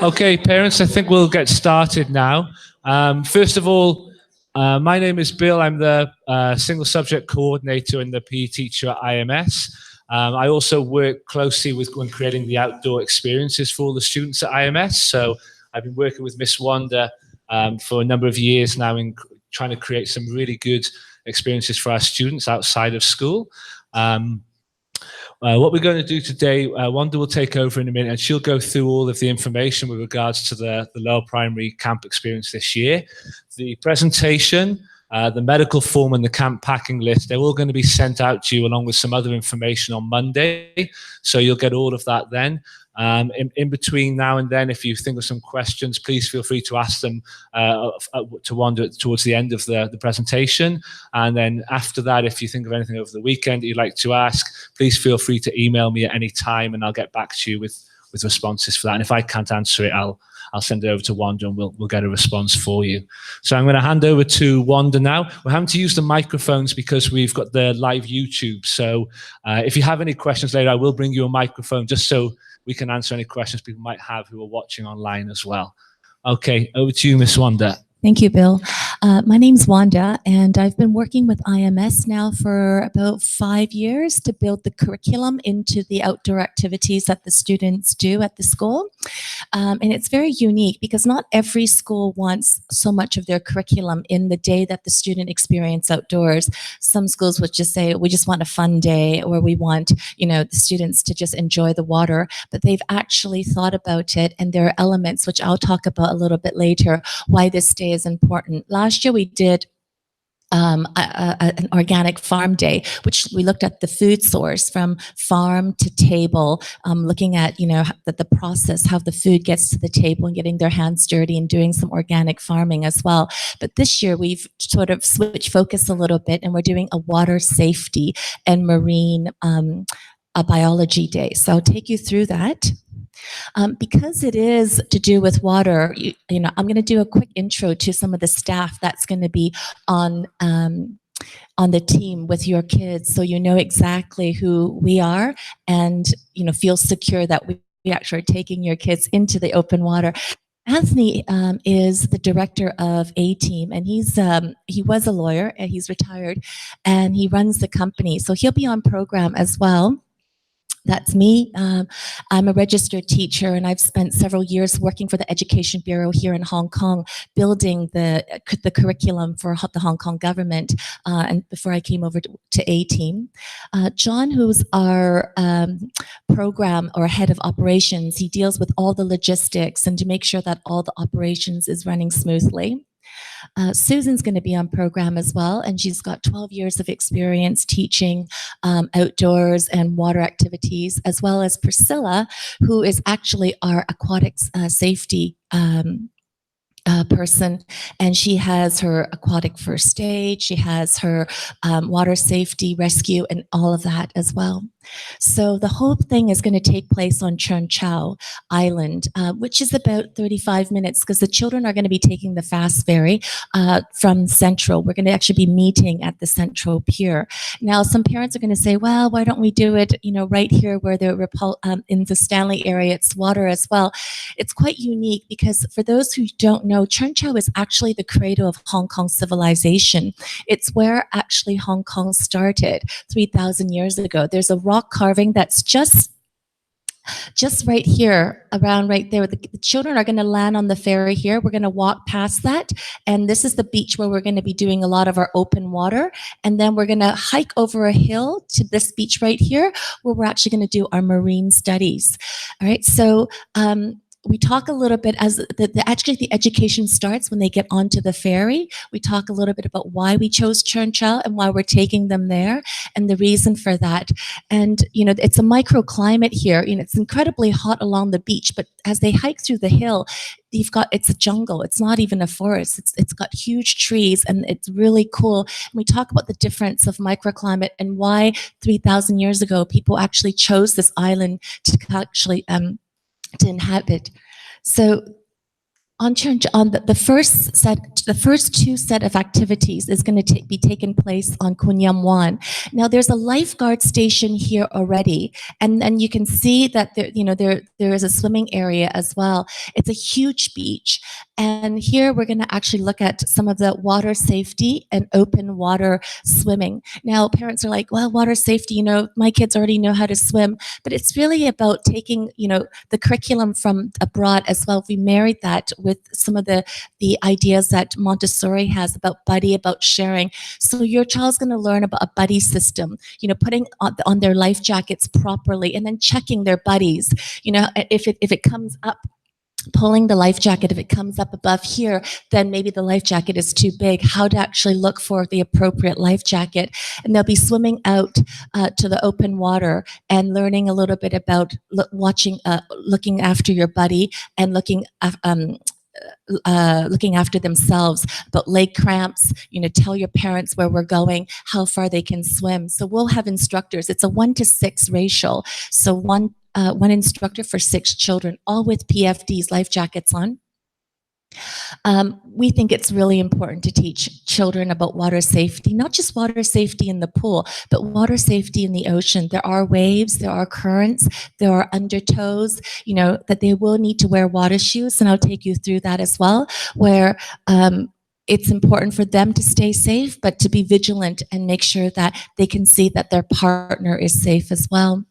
Okay, parents, I think we'll get started now. First of all, my name is Bill. I'm the single subject coordinator and the PE teacher at IMS. I also work closely when creating the outdoor experiences for all the students at IMS. So I've been working with Miss Wanda for a number of years now in trying to create some really good experiences for our students outside of school. What we're going to do today, Wanda will take over in a minute and she'll go through all of the information with regards to the lower primary camp experience this year. The presentation, the medical form and the camp packing list, they're all going to be sent out to you along with some other information on Monday. So you'll get all of that then. In between now and then, if you think of some questions, please feel free to ask them to Wanda towards the end of the presentation. And then after that, if you think of anything over the weekend that you'd like to ask, please feel free to email me at any time and I'll get back to you with responses for that. And if I can't answer it, I'll send it over to Wanda and we'll get a response for you. So I'm going to hand over to Wanda now. We're having to use the microphones because we've got the live YouTube. So if you have any questions later, I will bring you a microphone just so we can answer any questions people might have who are watching online as well. Okay, over to you, Miss Wanda. Thank you, Bill. My name's Wanda, and I've been working with IMS now for about 5 years to build the curriculum into the outdoor activities that the students do at the school. And it's very unique because not every school wants so much of their curriculum in the day that the student experience outdoors. Some schools would just say, we just want a fun day, or we want, the students to just enjoy the water, but they've actually thought about it, and there are elements, which I'll talk about a little bit later, why this day is important. Last year we did an organic farm day, which we looked at the food source from farm to table, looking at, the process, how the food gets to the table and getting their hands dirty and doing some organic farming as well. But this year we've sort of switched focus a little bit and we're doing a water safety and marine a biology day. So I'll take you through that. Because it is to do with water, I'm going to do a quick intro to some of the staff that's going to be on the team with your kids, so you know exactly who we are and feel secure that we actually are taking your kids into the open water. Anthony is the director of A-Team, and he was a lawyer and he's retired, and he runs the company, so he'll be on program as well. That's me. I'm a registered teacher, and I've spent several years working for the Education Bureau here in Hong Kong, building the curriculum for the Hong Kong government, and before I came over to A-Team. John, who's our program or head of operations, he deals with all the logistics and to make sure that all the operations is running smoothly. Susan's going to be on program as well, and she's got 12 years of experience teaching outdoors and water activities, as well as Priscilla, who is actually our aquatics safety person, and she has her aquatic first aid, she has her water safety rescue and all of that as well. So the whole thing is going to take place on Cheung Chau Island, which is about 35 minutes because the children are going to be taking the fast ferry from Central. We're going to actually be meeting at the Central Pier. Now, some parents are going to say, well, why don't we do it, right here where they're in the Stanley area, it's water as well. It's quite unique because for those who don't know, Cheung Chau is actually the cradle of Hong Kong civilization. It's where actually Hong Kong started 3,000 years ago. There's a rock carving that's just right here, around right there. The children are going to land on the ferry here. We're going to walk past that, and this is the beach where we're going to be doing a lot of our open water, and then we're going to hike over a hill to this beach right here where we're actually going to do our marine studies. All right, so we talk a little bit as actually the education starts when they get onto the ferry. We talk a little bit about why we chose Cheung Chau and why we're taking them there and the reason for that. And, it's a microclimate here. It's incredibly hot along the beach, but as they hike through the hill, it's a jungle. It's not even a forest. It's got huge trees and it's really cool. And we talk about the difference of microclimate and why 3,000 years ago, people actually chose this island to actually, to inhabit. So on the first two set of activities is going to be taken place on Kunyam 1. Now there's a lifeguard station here already, and then you can see that there is a swimming area as well. It's a huge beach, and here we're going to actually look at some of the water safety and open water swimming. Now parents are like, well, water safety, my kids already know how to swim, but it's really about taking the curriculum from abroad as well. We married that with some of the ideas that Montessori has about buddy, about sharing. So your child's going to learn about a buddy system, putting on their life jackets properly, and then checking their buddies. If it comes up, pulling the life jacket, if it comes up above here, then maybe the life jacket is too big. How to actually look for the appropriate life jacket. And they'll be swimming out to the open water and learning a little bit about looking after your buddy, and looking after themselves, about leg cramps, tell your parents where we're going, how far they can swim. So we'll have instructors. It's a 1-to-6 ratio. So one instructor for 6 children, all with PFDs, life jackets on. We think it's really important to teach children about water safety, not just water safety in the pool, but water safety in the ocean. There are waves, there are currents, there are undertows, that they will need to wear water shoes, and I'll take you through that as well, where it's important for them to stay safe, but to be vigilant and make sure that they can see that their partner is safe as well.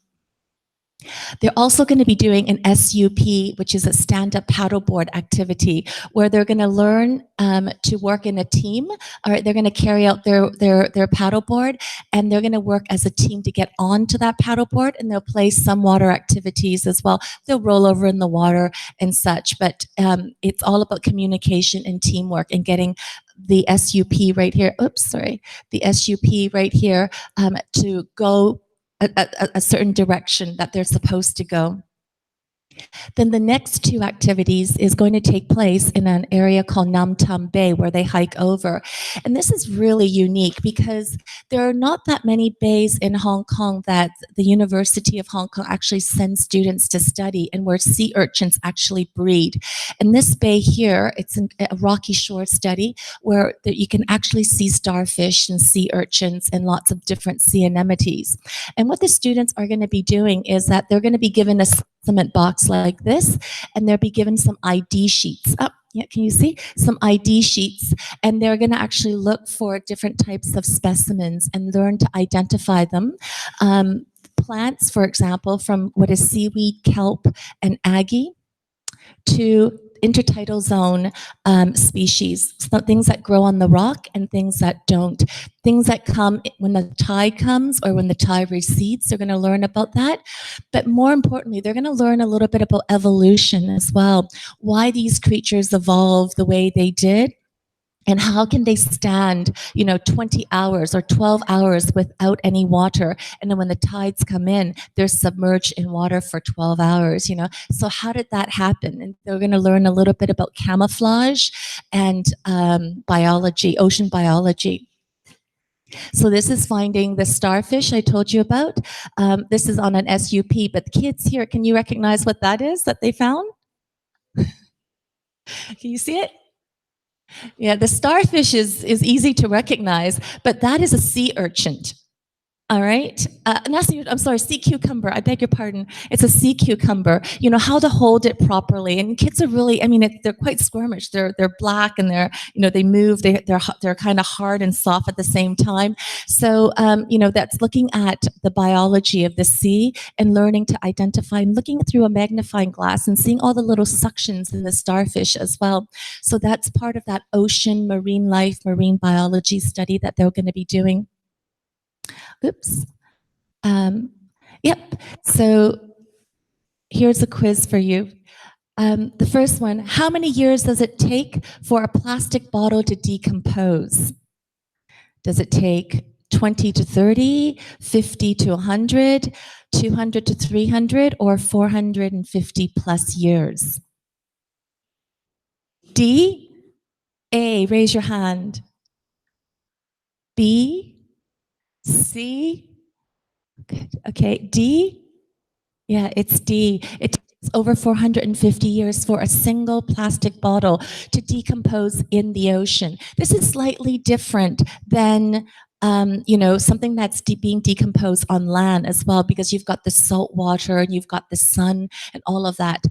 They're also going to be doing an SUP, which is a stand-up paddleboard activity, where they're going to learn to work in a team. All right, they're going to carry out their paddleboard, and they're going to work as a team to get onto that paddleboard, and they'll play some water activities as well. They'll roll over in the water and such, but it's all about communication and teamwork, and getting the SUP right here. Oops, sorry, the SUP right here to go a certain direction that they're supposed to go. Then the next 2 activities is going to take place in an area called Nam Tam Bay, where they hike over. And this is really unique because there are not that many bays in Hong Kong that the University of Hong Kong actually sends students to study, and where sea urchins actually breed. And this bay here, it's a rocky shore study where you can actually see starfish and sea urchins and lots of different sea anemones. And what the students are going to be doing is that they're going to be given a cement box like this, and they'll be given some ID sheets. Oh, yeah, can you see? Some ID sheets, and they're going to actually look for different types of specimens and learn to identify them. Plants, for example, from what is seaweed, kelp, and algae, to intertidal zone species, so things that grow on the rock and things that don't. Things that come when the tide comes or when the tide recedes, they're going to learn about that. But more importantly, they're going to learn a little bit about evolution as well, why these creatures evolved the way they did. And how can they stand, 20 hours or 12 hours without any water? And then when the tides come in, they're submerged in water for 12 hours, So how did that happen? And they're going to learn a little bit about camouflage and biology, ocean biology. So this is finding the starfish I told you about. This is on an SUP, but the kids here, can you recognize what that is that they found? Can you see it? Yeah, the starfish is easy to recognize, but that is a sea urchin. All right. I'm sorry, sea cucumber. I beg your pardon. It's a sea cucumber. How to hold it properly. And kids are really, they're quite squirmish. They're black, and they move. They're kind of hard and soft at the same time. So, that's looking at the biology of the sea and learning to identify, and looking through a magnifying glass and seeing all the little suctions in the starfish as well. So that's part of that ocean, marine life, marine biology study that they're going to be doing. Oops. Yep. So here's a quiz for you. The first one, how many years does it take for a plastic bottle to decompose? Does it take 20 to 30, 50 to 100, 200 to 300, or 450 plus years? D? A, raise your hand. B? C? Good. Okay, D? Yeah, it's D. It takes takes over 450 years for a single plastic bottle to decompose in the ocean. This is slightly different than something that's being decomposed on land as well, because you've got the salt water and you've got the sun and all of that.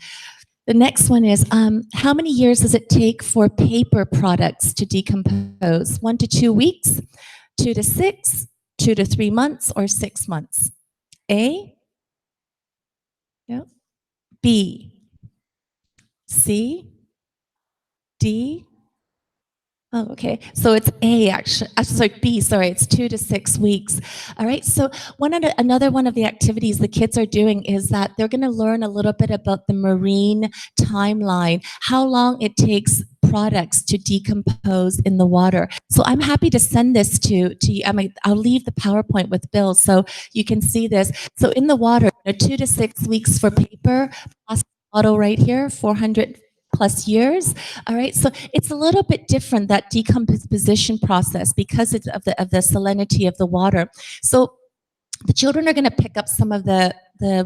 The next one is, how many years does it take for paper products to decompose? 1 to 2 weeks, 2 to 6, 2 to 3 months, or 6 months? A? No. B? C? D? Oh, okay. So it's A, actually. Sorry, B. Sorry, it's 2 to 6 weeks. All right. So another one of the activities the kids are doing is that they're going to learn a little bit about the marine timeline, how long it takes products to decompose in the water. So I'm happy to send this to you. I'll leave the PowerPoint with Bill so you can see this. So in the water, 2 to 6 weeks for paper, plastic bottle right here, 400 plus years. All right, so it's a little bit different, that decomposition process, because it's of the salinity of the water. So the children are going to pick up some of the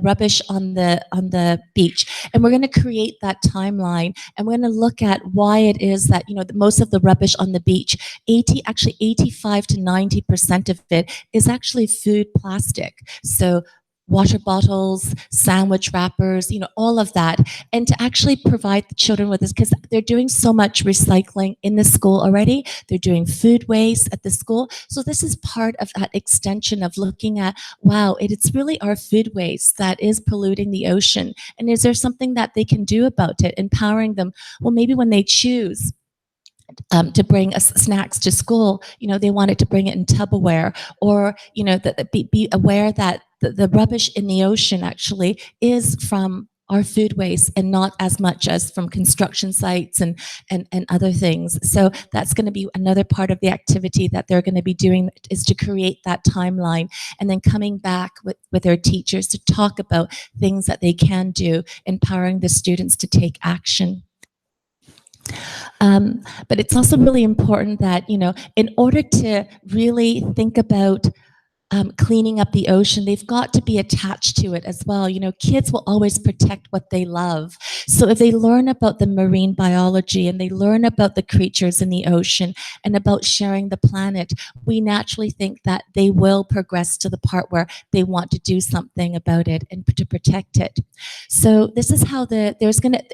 rubbish on the beach, and we're going to create that timeline, and we're going to look at why it is that most of the rubbish on the beach, 85 to 90% of it is actually food plastic. So water bottles, sandwich wrappers, all of that. And to actually provide the children with this, because they're doing so much recycling in the school already. They're doing food waste at the school. So this is part of that extension of looking at, wow, it's really our food waste that is polluting the ocean. And is there something that they can do about it? Empowering them. Well, maybe when they choose to bring snacks to school, they wanted to bring it in Tupperware, or be aware that the rubbish in the ocean actually is from our food waste and not as much as from construction sites and other things. So that's going to be another part of the activity that they're going to be doing, is to create that timeline, and then coming back with their teachers to talk about things that they can do, empowering the students to take action. But it's also really important that, in order to really think about cleaning up the ocean, they've got to be attached to it as well. Kids will always protect what they love. So if they learn about the marine biology and they learn about the creatures in the ocean and about sharing the planet, we naturally think that they will progress to the part where they want to do something about it and to protect it. So this is how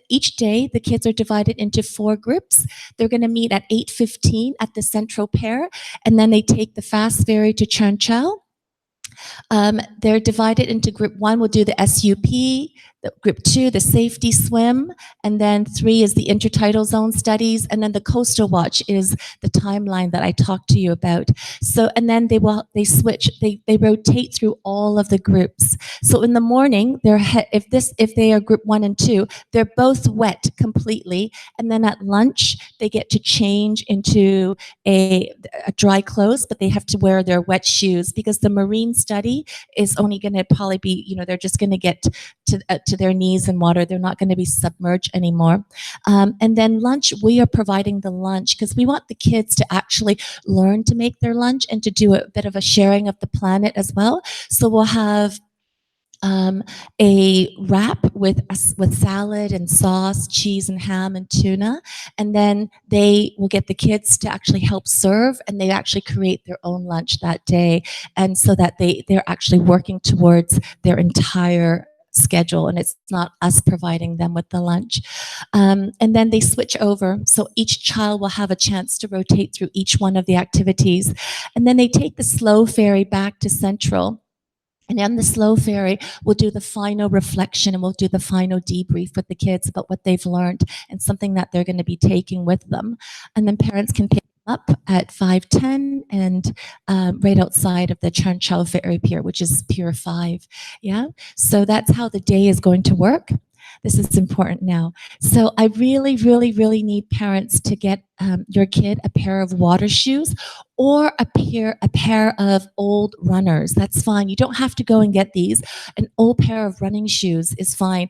each day the kids are divided into 4 groups. They're going to meet at 8:15 at the Central Pier, and then they take the fast ferry to Cheung Chau. They're divided into group 1 will do the SUP, group 2 the safety swim, and then 3 is the intertidal zone studies, and then the coastal watch is the timeline that I talked to you about. So, and then they switch, they rotate through all of the groups. So in the morning, if they are group 1 and 2, they're both wet completely, and then at lunch they get to change into a dry clothes, but they have to wear their wet shoes, because the marine study is only going to probably be, they're just going to get to their knees in water. They're not going to be submerged anymore. And then lunch, we are providing the lunch because we want the kids to actually learn to make their lunch and to do a bit of a sharing of the planet as well. So we'll have a wrap with salad and sauce, cheese and ham and tuna, and then they will get the kids to actually help serve, and they actually create their own lunch that day, and so that they're actually working towards their entire schedule, and it's not us providing them with the lunch. And then they switch over, so each child will have a chance to rotate through each one of the activities, and then they take the slow ferry back to Central. And on the slow ferry, we'll do the final reflection, and we'll do the final debrief with the kids about what they've learned and something that they're going to be taking with them. And then parents can pick them up at 5:10 and right outside of the Cheung Chau Ferry Pier, which is Pier 5. Yeah, so that's how the day is going to work. This is important now. So I really, really, really need parents to get your kid a pair of water shoes or a pair of old runners. That's fine. You don't have to go and get these. An old pair of running shoes is fine.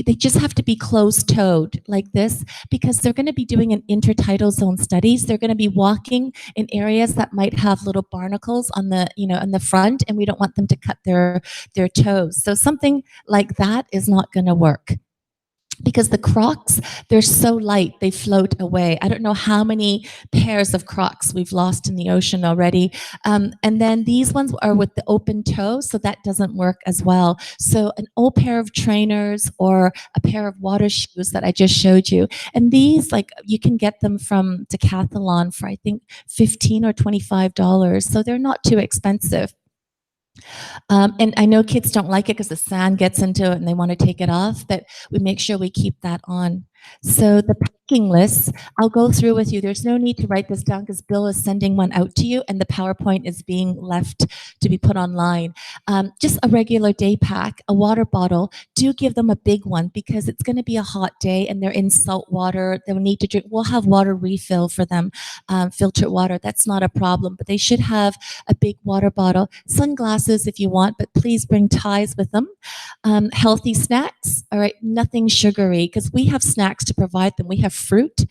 They just have to be closed-toed like this, because they're going to be doing an intertidal zone studies. They're going to be walking in areas that might have little barnacles on the, on the front, and we don't want them to cut their toes. So something like that is not going to work. Because the Crocs, they're so light, they float away. I don't know how many pairs of Crocs we've lost in the ocean already. And then these ones are with the open toe, so that doesn't work as well. So an old pair of trainers or a pair of water shoes that I just showed you. And these, like, you can get them from Decathlon for, I think, $15 or $25. So they're not too expensive. And I know kids don't like it because the sand gets into it and they want to take it off, but we make sure we keep that on. So the packing lists, I'll go through with you. There's no need to write this down because Bill is sending one out to you and the PowerPoint is being left to be put online. Just a regular day pack, a water bottle. Do give them a big one because it's going to be a hot day and they're in salt water. They'll need to drink. We'll have water refill for them, filtered water. That's not a problem, but they should have a big water bottle. Sunglasses if you want, but please bring ties with them. Healthy snacks, all right, nothing sugary because we have snacks to provide them. We have fruit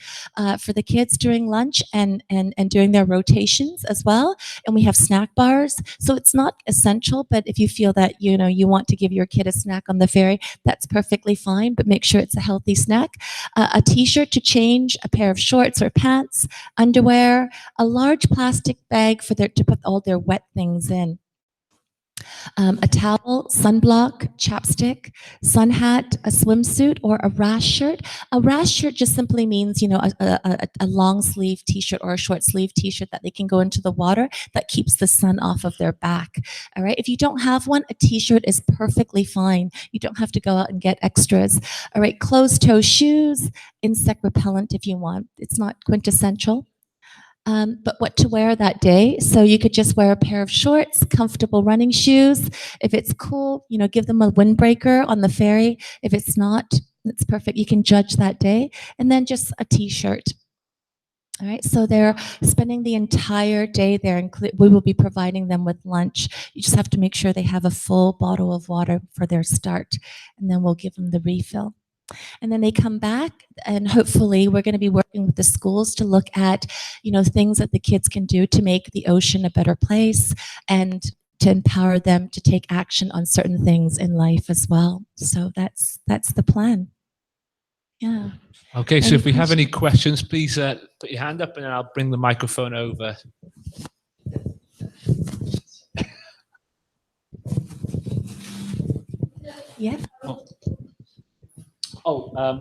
for the kids during lunch and during their rotations as well. And we have snack bars. So it's not essential, but if you feel that, you want to give your kid a snack on the ferry, that's perfectly fine, but make sure it's a healthy snack. A t-shirt to change, a pair of shorts or pants, underwear, a large plastic bag to put all their wet things in. A towel, sunblock, chapstick, sun hat, a swimsuit, or a rash shirt. A rash shirt just simply means, a long sleeve t-shirt or a short sleeve t-shirt that they can go into the water that keeps the sun off of their back. All right. If you don't have one, a t-shirt is perfectly fine. You don't have to go out and get extras. All right. Closed toe shoes, insect repellent if you want. It's not quintessential. But what to wear that day. So you could just wear a pair of shorts, comfortable running shoes. If it's cool, give them a windbreaker on the ferry. If it's not, it's perfect. You can judge that day. And then just a t-shirt. All right, so they're spending the entire day there. We will be providing them with lunch. You just have to make sure they have a full bottle of water for their start. And then we'll give them the refill. And then they come back, and hopefully we're going to be working with the schools to look at, things that the kids can do to make the ocean a better place and to empower them to take action on certain things in life as well. So that's the plan. Yeah. Okay, so if we have any questions, please put your hand up and I'll bring the microphone over. Yeah.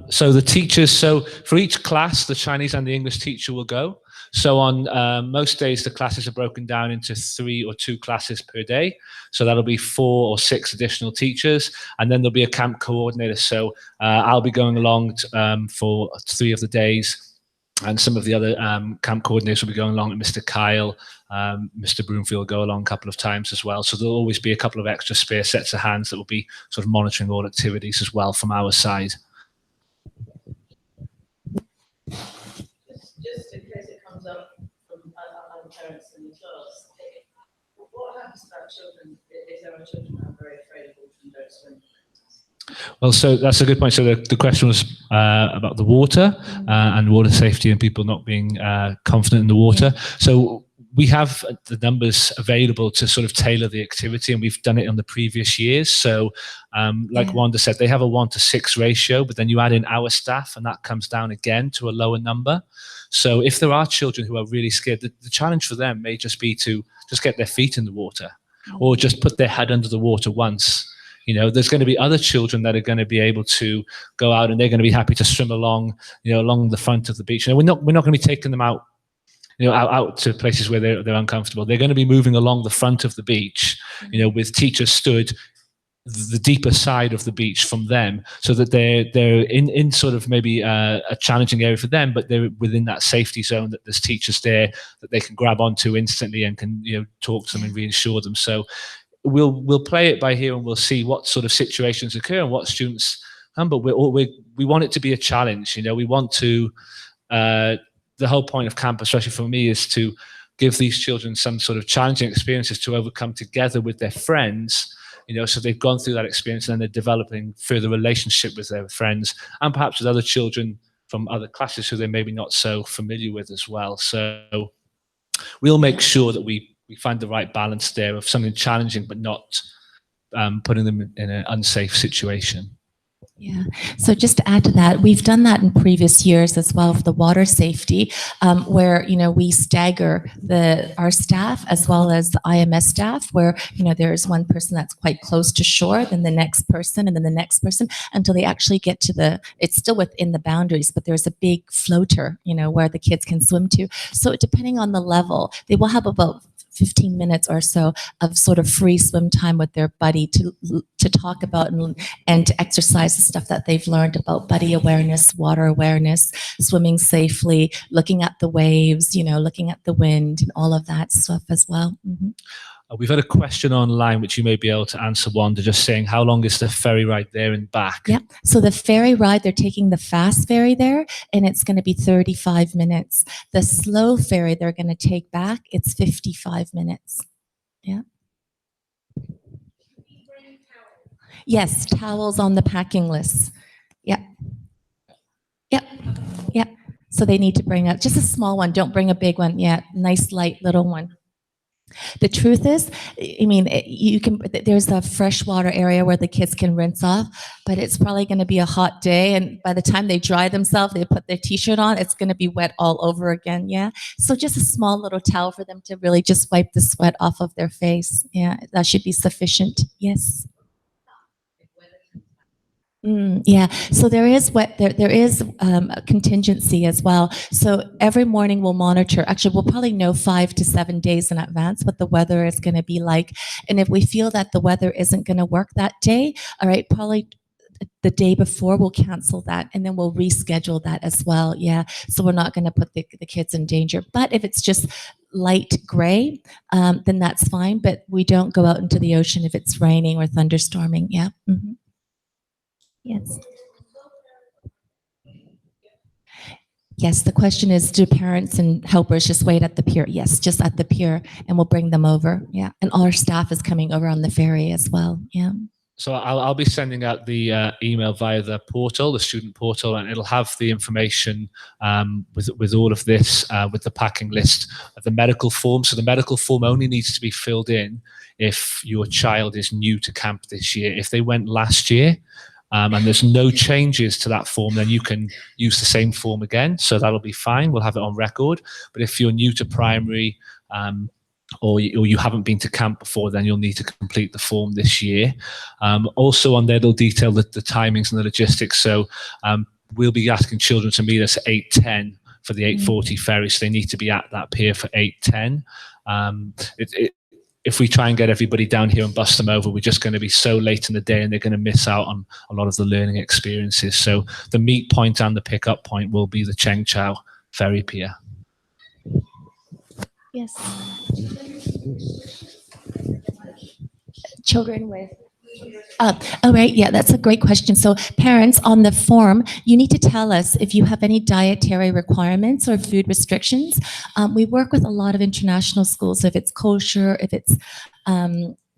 So the teachers, so for each class, the Chinese and the English teacher will go. So on most days, the classes are broken down into 3 or 2 classes per day. So that'll be 4 or 6 additional teachers. And then there'll be a camp coordinator. So I'll be going along for 3 of the days. And some of the other camp coordinators will be going along, and Mr. Kyle, Mr. Broomfield will go along a couple of times as well. So there'll always be a couple of extra spare sets of hands that will be sort of monitoring all activities as well from our side. Just in case it comes up from other parents in the class, what happens to our children if there are children that are very afraid of water and don't swim? Well, so that's a good point. So the question was about the water and water safety and people not being confident in the water. So we have the numbers available to sort of tailor the activity, and we've done it on the previous years. So like Wanda said, they have a 1-to-6 ratio, but then you add in our staff and that comes down again to a lower number. So if there are children who are really scared, the challenge for them may just be to just get their feet in the water or just put their head under the water once. There's going to be other children that are going to be able to go out and they're going to be happy to swim along, along the front of the beach. We're not going to be taking them out, out to places where they're uncomfortable. They're going to be moving along the front of the beach, with teachers stood the deeper side of the beach from them, so that they're in sort of maybe a challenging area for them, but they're within that safety zone that there's teachers there that they can grab onto instantly and can talk to them and reassure them. So we'll play it by ear and we'll see what sort of situations occur and what students come. But we want it to be a challenge. We want to the whole point of camp, especially for me, is to give these children some sort of challenging experiences to overcome together with their friends, so they've gone through that experience and then they're developing further relationship with their friends and perhaps with other children from other classes who they're maybe not so familiar with as well. So we'll make sure that we find the right balance there of something challenging but not putting them in an unsafe situation. Yeah. So just to add to that, we've done that in previous years as well for the water safety, where we stagger our staff as well as the IMS staff, where there's one person that's quite close to shore, then the next person, and then the next person, until they actually get to it's still within the boundaries, but there's a big floater, where the kids can swim to. So depending on the level, they will have about 15 minutes or so of sort of free swim time with their buddy to talk about and to exercise the stuff that they've learned about buddy awareness, water awareness, swimming safely, looking at the waves, looking at the wind and all of that stuff as well. Mm-hmm. We've had a question online which you may be able to answer, Wanda, just saying how long is the ferry ride there and back? Yeah, so the ferry ride, they're taking the fast ferry there, and it's going to be 35 minutes. The slow ferry they're going to take back, it's 55 minutes. Yeah. Yes, towels on the packing list. Yeah. Yep. Yeah. So they need to bring up just a small one. Don't bring a big one. Yeah, nice light little one. The truth is, there's a freshwater area where the kids can rinse off, but it's probably going to be a hot day. And by the time they dry themselves, they put their t-shirt on, it's going to be wet all over again. Yeah. So just a small little towel for them to really just wipe the sweat off of their face. Yeah. That should be sufficient. Yes. Yeah, so there is a contingency as well. So every morning we'll monitor. Actually, we'll probably know 5 to 7 days in advance what the weather is going to be like. And if we feel that the weather isn't going to work that day, all right, probably the day before we'll cancel that, and then we'll reschedule that as well. Yeah, so we're not going to put the kids in danger. But if it's just light gray, then that's fine. But we don't go out into the ocean if it's raining or thunderstorming. Yeah. Mm-hmm. Yes. Yes, the question is, do parents and helpers just wait at the pier? Yes, just at the pier, and we'll bring them over. Yeah, and all our staff is coming over on the ferry as well. Yeah. So I'll be sending out the email via the portal, the student portal, and it'll have the information with all of this, with the packing list of the medical form. So the medical form only needs to be filled in if your child is new to camp this year. If they went last year, and there's no changes to that form, then you can use the same form again. So that'll be fine. We'll have it on record. But if you're new to primary, or you haven't been to camp before, then you'll need to complete the form this year. Also on there, they'll detail the timings and the logistics. So we'll be asking children to meet us at 8:10 for the 8:40 ferry. So they need to be at that pier for 8:10. If we try and get everybody down here and bust them over, we're just going to be so late in the day and they're going to miss out on a lot of the learning experiences. So the meet point and the pickup point will be the Cheng Chau ferry pier. Yes. Children with... all right, yeah, that's a great question. So parents, on the form, you need to tell us if you have any dietary requirements or food restrictions. We work with a lot of international schools. If it's kosher, if it's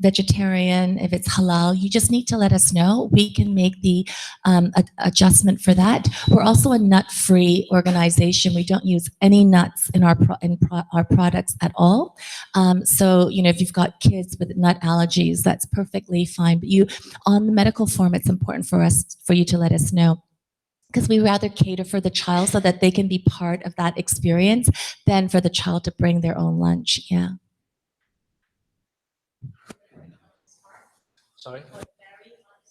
vegetarian, if it's halal, you just need to let us know. We can make the adjustment for that. We're also a nut-free organization. We don't use any nuts in our products at all. So, if you've got kids with nut allergies, that's perfectly fine. But on the medical form, it's important for you to let us know, because we rather cater for the child so that they can be part of that experience than for the child to bring their own lunch. Yeah. Sorry?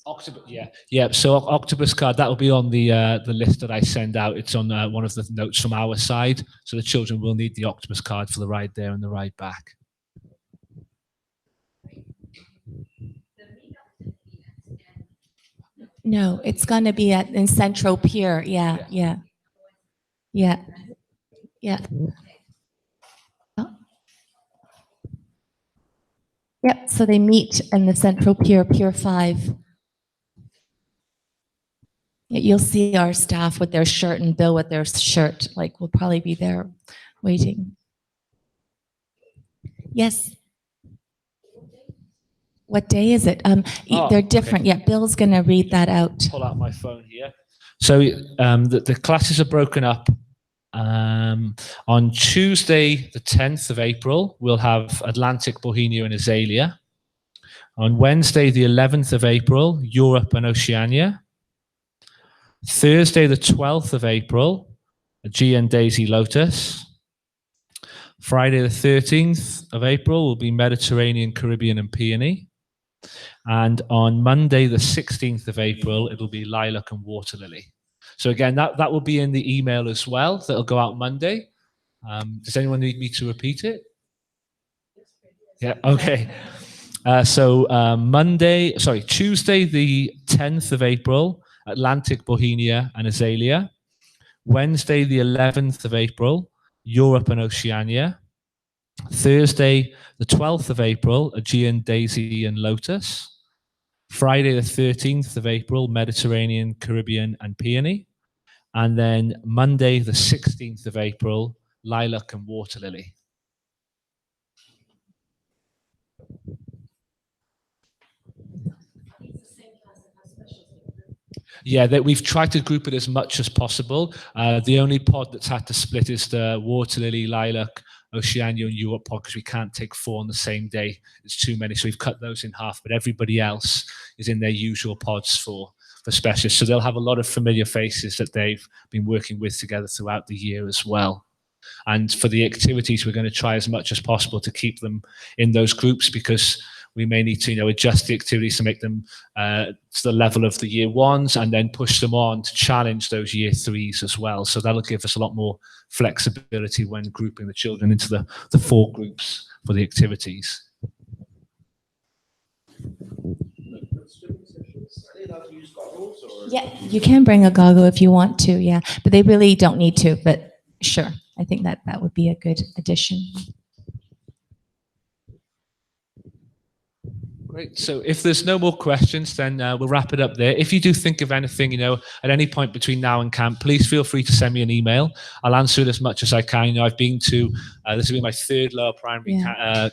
Octopus, yeah. So Octopus card, that will be on the list that I send out. It's on one of the notes from our side. So the children will need the Octopus card for the ride there and the ride back. No, it's going to be in Central Pier. Yeah. Yep, so they meet in the Central Pier, Pier 5. Yeah, you'll see our staff with their shirt and Bill with their shirt, like we'll probably be there waiting. Yes. What day is it? Oh, they're okay. different. Yeah, Bill's going to read that out. Pull out my phone here. So the classes are broken up. On Tuesday, the 10th of April, we'll have Atlantic, Bohemia, and Azalea. On Wednesday, the 11th of April, Europe and Oceania. Thursday, the 12th of April, Aegean, Daisy, Lotus. Friday, the 13th of April, will be Mediterranean, Caribbean, and Peony. And on Monday, the 16th of April, it'll be Lilac and Water Lily. So again, that will be in the email as well. That'll go out Monday. Does anyone need me to repeat it? Yeah, okay. Tuesday, the 10th of April, Atlantic, Bohemia, and Azalea. Wednesday, the 11th of April, Europe and Oceania. Thursday, the 12th of April, Aegean, Daisy, and Lotus. Friday, the 13th of April, Mediterranean, Caribbean, and Peony. And then Monday, the 16th of April, Lilac and Water Lily. Yeah, we've tried to group it as much as possible. The only pod that's had to split is the Water Lily, Lilac, Oceania, and Europe pod, because we can't take 4 on the same day. It's too many, so we've cut those in half. But everybody else is in their usual pods for specialists. So they'll have a lot of familiar faces that they've been working with together throughout the year as well. And for the activities, we're going to try as much as possible to keep them in those groups, because we may need to, adjust the activities to make them to the level of the year 1s, and then push them on to challenge those year 3s as well. So that'll give us a lot more flexibility when grouping the children into the 4 groups for the activities. Yeah, you can bring a goggle if you want to, yeah, but they really don't need to, but sure, I think that would be a good addition. Great. So if there's no more questions, then we'll wrap it up there. If you do think of anything, at any point between now and camp, please feel free to send me an email. I'll answer it as much as I can. I've been to, this will be my 3rd lower primary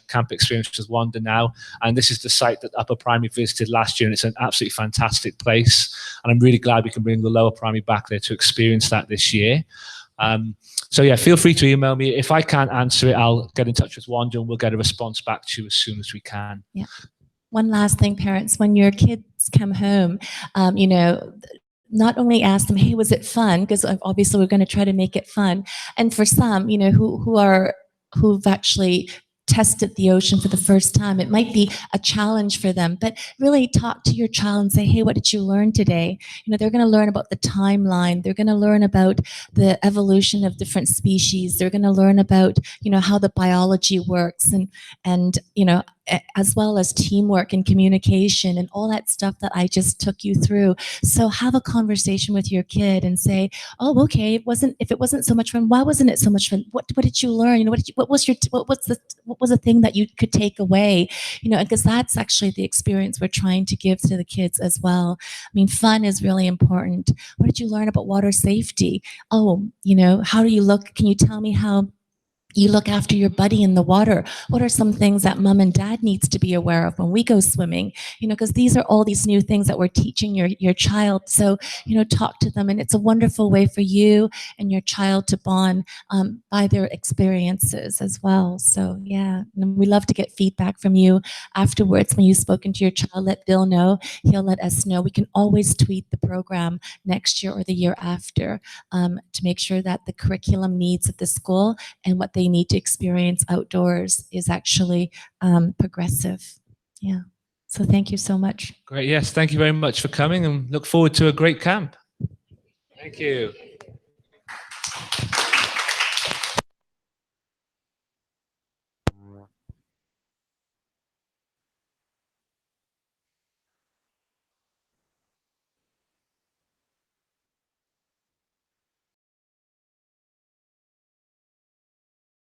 camp experience with Wanda now. And this is the site that upper primary visited last year. And it's an absolutely fantastic place. And I'm really glad we can bring the lower primary back there to experience that this year. So yeah, feel free to email me. If I can't answer it, I'll get in touch with Wanda and we'll get a response back to you as soon as we can. Yeah. One last thing, parents, when your kids come home, not only ask them, hey, was it fun? Because obviously we're going to try to make it fun. And for some, who've actually tested the ocean for the first time, it might be a challenge for them, but really talk to your child and say, hey, what did you learn today? They're going to learn about the timeline. They're going to learn about the evolution of different species. They're going to learn about, how the biology works and as well as teamwork and communication and all that stuff that I just took you through. So have a conversation with your kid and say, oh, okay, if it wasn't so much fun, why wasn't it so much fun? What did you learn? What was the thing that you could take away? Because that's actually the experience we're trying to give to the kids as well. I mean, fun is really important. What did you learn about water safety? Oh, how do you look? Can you tell me how you look after your buddy in the water? What are some things that mom and dad needs to be aware of when we go swimming? Because these are all these new things that we're teaching your child. So, talk to them. And it's a wonderful way for you and your child to bond by their experiences as well. So, yeah, and we love to get feedback from you afterwards. When you've spoken to your child, let Bill know. He'll let us know. We can always tweak the program next year or the year after to make sure that the curriculum needs of the school and what they need to experience outdoors is actually progressive. Yeah. So thank you so much. Great. Yes. Thank you very much for coming and look forward to a great camp. Thank you.